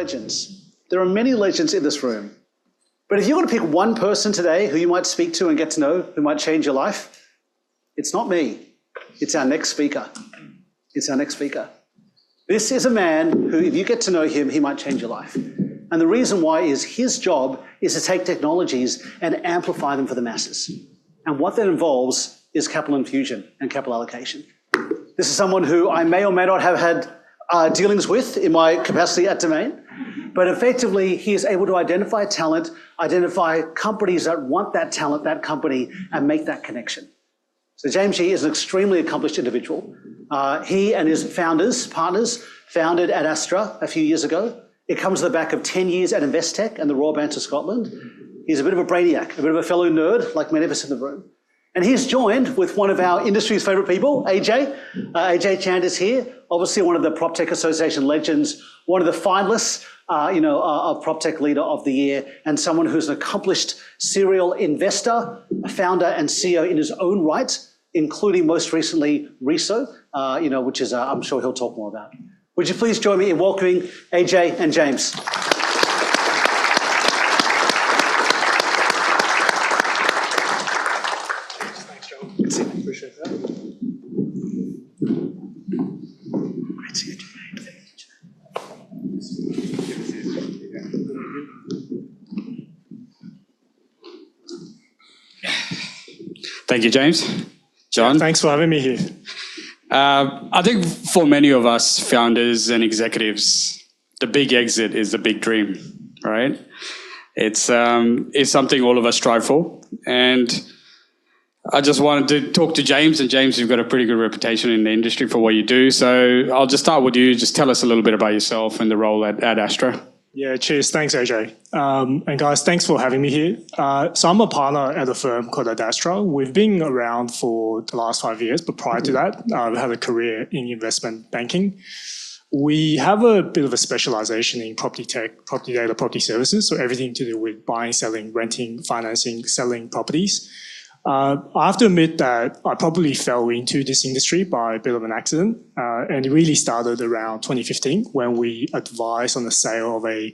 legends. There are many legends in this room. But if you're going to pick one person today who you might speak to and get to know, who might change your life, it's not me. It's our next speaker. It's our next speaker. This is a man who, if you get to know him, he might change your life. And the reason why is his job is to take technologies and amplify them for the masses. And what that involves is capital infusion and capital allocation. This is someone who I may or may not have had dealings with in my capacity at Domain, but effectively he is able to identify talent, identify companies that want that talent, that company, and make that connection. So James G is an extremely accomplished individual. He and his partners, founded Ad Astra a few years ago. It comes to the back of 10 years at Investec and the Royal Bank of Scotland. He's a bit of a brainiac, a bit of a fellow nerd, like many of us in the room. And he's joined with one of our industry's favourite people, AJ. AJ Chand is here, obviously one of the PropTech Association legends, one of the finalists, of PropTech Leader of the Year, and someone who's an accomplished serial investor, founder, and CEO in his own right, including most recently RESO, which is I'm sure he'll talk more about. Would you please join me in welcoming AJ and James? Appreciate that. Great to see you, Thank you, James. John? Thanks for having me here. I think for many of us founders and executives, the big exit is the big dream, right? It's something all of us strive for. And I just wanted to talk to James, and James, you've got a pretty good reputation in the industry for what you do. So I'll just start with you. Just tell us a little bit about yourself and the role at Ad Astra. Yeah, cheers. Thanks, AJ. And guys, thanks for having me here. So I'm a partner at a firm called Ad Astra. We've been around for the last 5 years, but prior to that, I've had a career in investment banking. We have a bit of a specialization in property tech, property data, property services, so everything to do with buying, selling, renting, financing, selling properties. I have to admit that I probably fell into this industry by a bit of an accident, and it really started around 2015 when we advised on the sale of a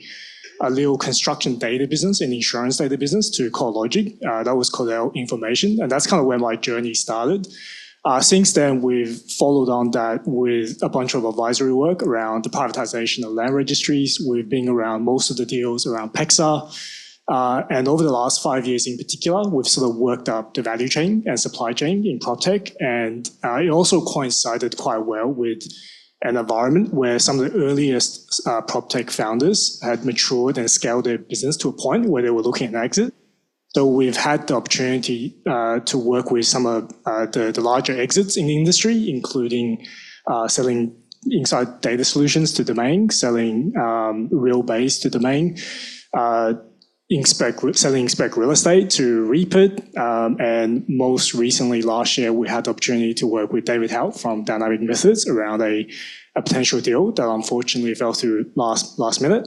little construction data business, an insurance data business to CoreLogic. That was Cordell Information, and that's kind of where my journey started. Since then, we've followed on that with a bunch of advisory work around the privatization of land registries. We've been around most of the deals around PEXA. And over the last 5 years in particular, we've sort of worked up the value chain and supply chain in PropTech. And it also coincided quite well with an environment where some of the earliest PropTech founders had matured and scaled their business to a point where they were looking at an exit. So we've had the opportunity to work with some of the larger exits in the industry, including selling inside data solutions to Domain, selling real base to Domain, selling Inspect Real Estate to Reapit, and most recently last year we had the opportunity to work with David Howe from Dynamic Methods around a potential deal that unfortunately fell through last minute.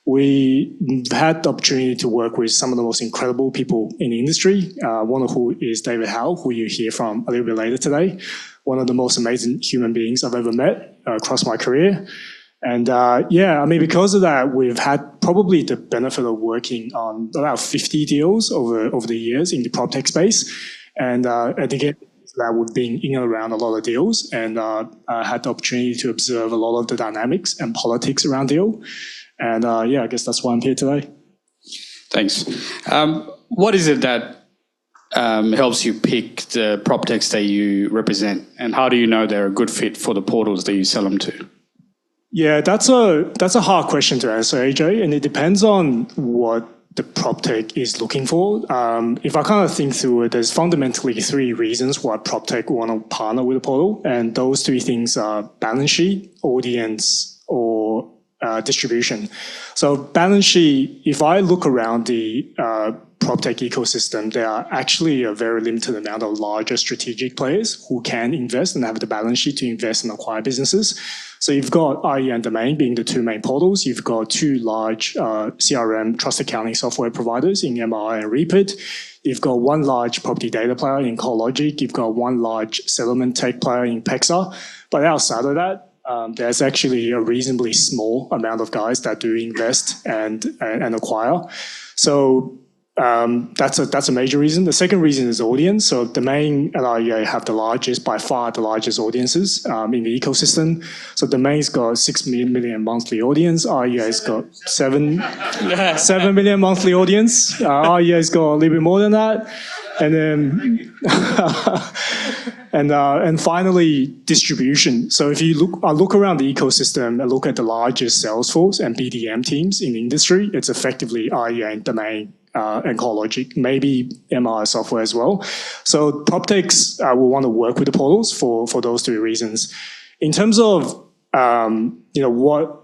We had the opportunity to work with some of the most incredible people in the industry, one of who is David Howe, who you hear from a little bit later today, one of the most amazing human beings I've ever met across my career. And because of that, we've had probably the benefit of working on about 50 deals over the years in the PropTech space. And again, that we've been in and around a lot of deals, and had the opportunity to observe a lot of the dynamics and politics around deal. And I guess that's why I'm here today. Thanks. What is it that helps you pick the PropTechs that you represent, and how do you know they're a good fit for the portals that you sell them to? Yeah, that's a hard question to answer, AJ, and it depends on what the PropTech is looking for. If I kind of think through it, there's fundamentally 3 reasons why PropTech want to partner with a portal, and those 3 things are balance sheet, audience, or distribution. So balance sheet, if I look around the PropTech ecosystem, there are actually a very limited amount of larger strategic players who can invest and have the balance sheet to invest and acquire businesses. So you've got IE and Domain being the 2 main portals. You've got 2 large CRM trust accounting software providers in MRI and Reapit. You've got 1 large property data player in CoreLogic. You've got 1 large settlement tech player in PEXA. But outside of that, there's actually a reasonably small amount of guys that do invest and acquire. So that's a major reason. The second reason is audience. So Domain and REA have by far the largest audiences in the ecosystem. So Domain's got 6 million monthly audience. REA's got 7 million monthly audience. REA's got a little bit more than that. And then, and finally, distribution. So if you look around the ecosystem and look at the largest Salesforce and BDM teams in the industry, it's effectively REA and Domain and CoreLogic, maybe MR software as well. So proptechs will want to work with the portals for those two reasons. In terms of what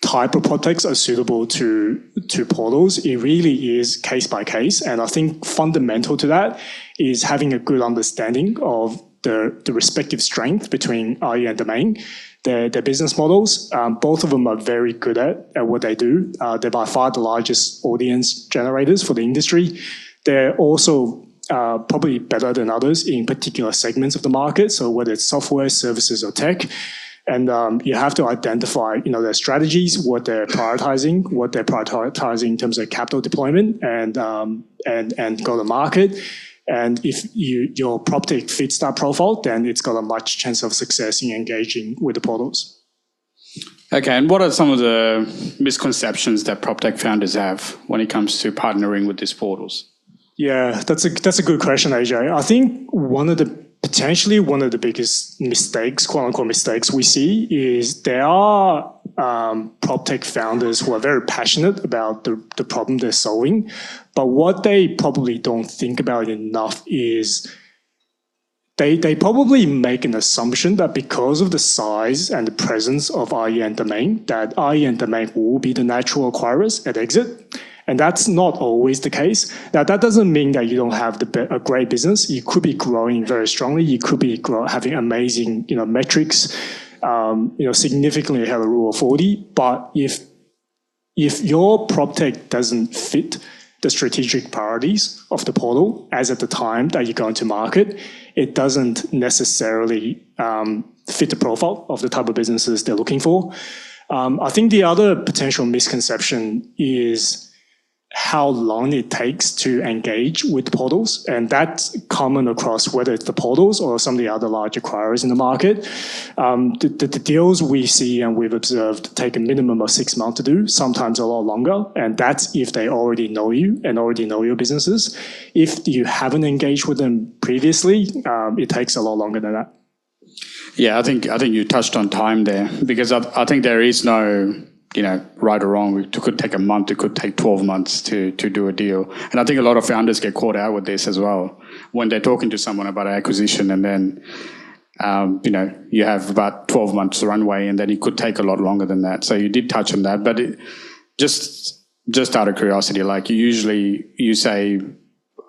type of proptechs are suitable to portals, it really is case by case. And I think fundamental to that is having a good understanding of the respective strength between RE and Domain, their business models. Both of them are very good at what they do. They're by far the largest audience generators for the industry. They're also probably better than others in particular segments of the market. So whether it's software, services, or tech. And you have to identify, their strategies, what they're prioritizing in terms of capital deployment and go to market. And if your proptech fits that profile, then it's got a much chance of success in engaging with the portals. Okay, and what are some of the misconceptions that proptech founders have when it comes to partnering with these portals? Yeah, that's a good question, AJ. I think potentially one of the biggest mistakes, quote unquote mistakes we see is there are proptech founders who are very passionate about the problem they're solving, but what they probably don't think about enough is they probably make an assumption that because of the size and the presence of RE and Domain, that RE and Domain will be the natural acquirers at exit. And that's not always the case. Now, that doesn't mean that you don't have a great business. You could be growing very strongly. You could be having amazing, metrics, significantly ahead of Rule of 40. But if your proptech doesn't fit the strategic priorities of the portal as at the time that you're going to market, it doesn't necessarily fit the profile of the type of businesses they're looking for. I think the other potential misconception is how long it takes to engage with portals. And that's common across whether it's the portals or some of the other large acquirers in the market. The deals we see and we've observed take a minimum of 6 months to do, sometimes a lot longer. And that's if they already know you and already know your businesses. If you haven't engaged with them previously, it takes a lot longer than that. Yeah, I think you touched on time there, because I think there is no right or wrong. It could take a month, it could take 12 months to do a deal. And I think a lot of founders get caught out with this as well. When they're talking to someone about an acquisition and then, you have about 12 months runway, and then it could take a lot longer than that. So you did touch on that, but just out of curiosity, like you say,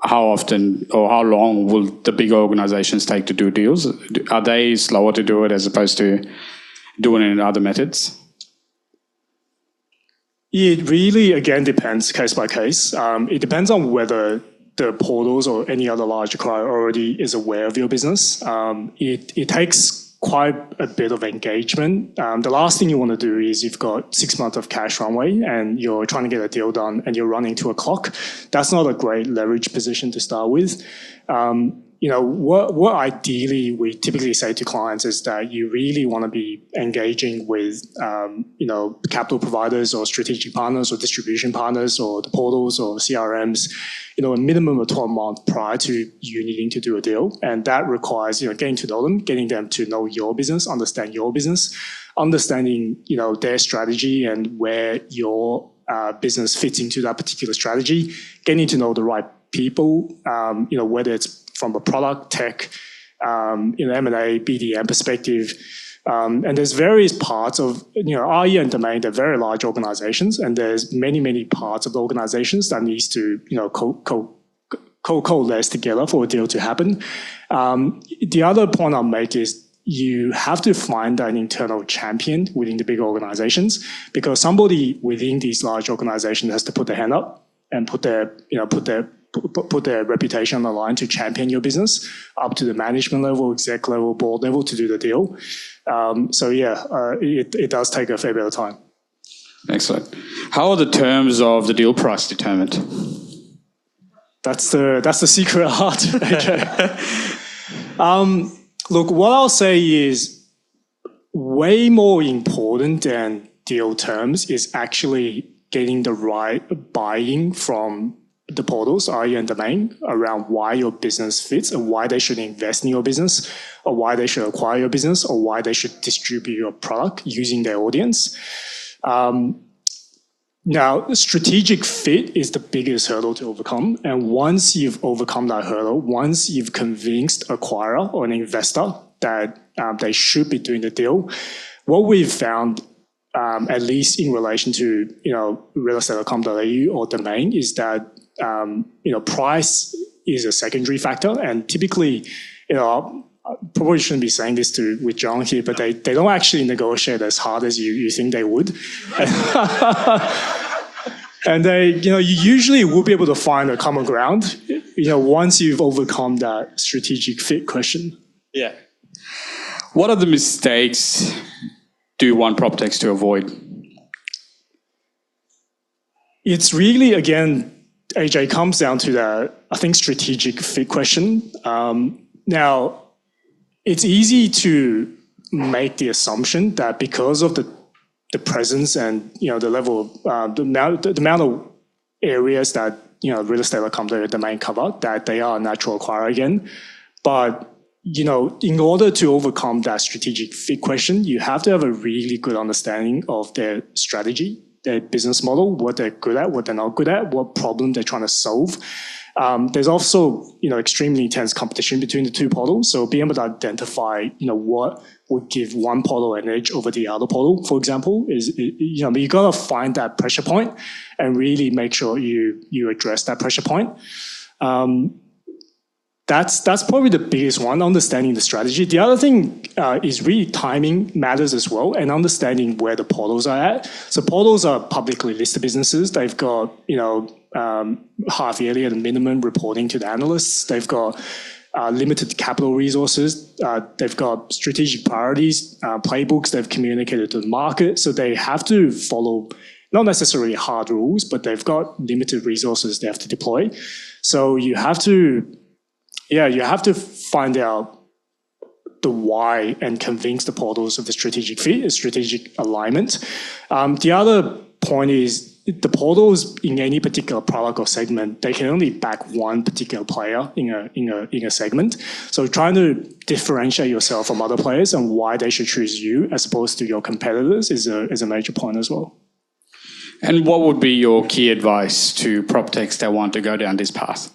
how often or how long will the big organizations take to do deals? Are they slower to do it as opposed to doing it in other methods? It really, again, depends case by case. It depends on whether the portals or any other large acquirer already is aware of your business. It takes quite a bit of engagement. The last thing you want to do is you've got 6 months of cash runway and you're trying to get a deal done and you're running to a clock. That's not a great leverage position to start with. What ideally we typically say to clients is that you really want to be engaging with, capital providers or strategic partners or distribution partners or the portals or CRMs, a minimum of 12 months prior to you needing to do a deal. And that requires, getting to know them, getting them to know your business, understand your business, understanding, their strategy and where your business fits into that particular strategy, getting to know the right people, whether it's from a product, tech, M&A, BDM perspective. And there's various parts of, RE and Domain, they're very large organizations, and there's many, many parts of the organizations that needs to, coalesce together for a deal to happen. The other point I'll make is you have to find an internal champion within the big organizations, because somebody within these large organizations has to put their hand up and put their put their reputation on the line to champion your business up to the management level, exec level, board level to do the deal. It does take a fair bit of time. Excellent. How are the terms of the deal price determined? That's the secret art. Okay. Look, what I'll say is way more important than deal terms is actually getting the right buy-in from the portals, i.e. and domain, around why your business fits and why they should invest in your business or why they should acquire your business or why they should distribute your product using their audience. Now, strategic fit is the biggest hurdle to overcome. And once you've overcome that hurdle, once you've convinced acquirer or an investor that they should be doing the deal, what we've found, at least in relation to realestate.com.au or domain, is that price is a secondary factor, and typically, I probably shouldn't be saying this with John here, but they don't actually negotiate as hard as you think they would. And you usually will be able to find a common ground, once you've overcome that strategic fit question. Yeah. What are the mistakes do you want proptechs to avoid? It's really, again, AJ, comes down to that, I think, strategic fit question. Now, it's easy to make the assumption that because of the presence and the level of the amount of areas that realestate.com.au domain cover, that they are a natural acquirer again. But in order to overcome that strategic fit question, you have to have a really good understanding of their strategy, their business model, what they're good at, what they're not good at, what problem they're trying to solve. There's also, extremely intense competition between the two portals. So being able to identify, what would give one portal an edge over the other portal, for example, you got to find that pressure point and really make sure you address that pressure point. That's probably the biggest one, understanding the strategy. The other thing is really timing matters as well, and understanding where the portals are at. So portals are publicly listed businesses. They've got, half yearly at a minimum reporting to the analysts. They've got limited capital resources. They've got strategic priorities, playbooks they've communicated to the market. So they have to follow not necessarily hard rules, but they've got limited resources they have to deploy. So you have to find out the why and convince the portals of the strategic fit, strategic alignment. The other point is the portals in any particular product or segment, they can only back one particular player in a segment. So trying to differentiate yourself from other players and why they should choose you as opposed to your competitors is a major point as well. And what would be your key advice to proptechs that want to go down this path?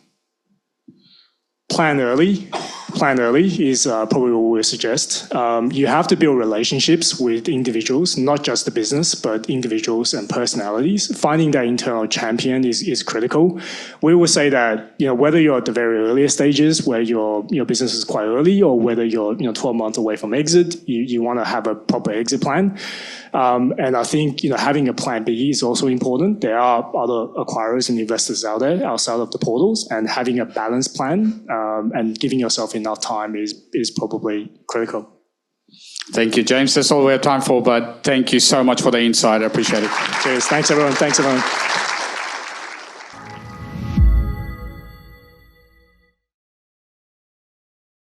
Plan early. Plan early is probably what we suggest. You have to build relationships with individuals, not just the business, but individuals and personalities. Finding that internal champion is critical. We will say that whether you're at the very earliest stages where your business is quite early, or whether you're 12 months away from exit, you want to have a proper exit plan. And I think having a plan B is also important. There are other acquirers and investors out there outside of the portals, and having a balanced plan and giving yourself enough time is probably critical. Thank you, James. That's all we have time for, but thank you so much for the insight. I appreciate it. Cheers. Thanks, everyone.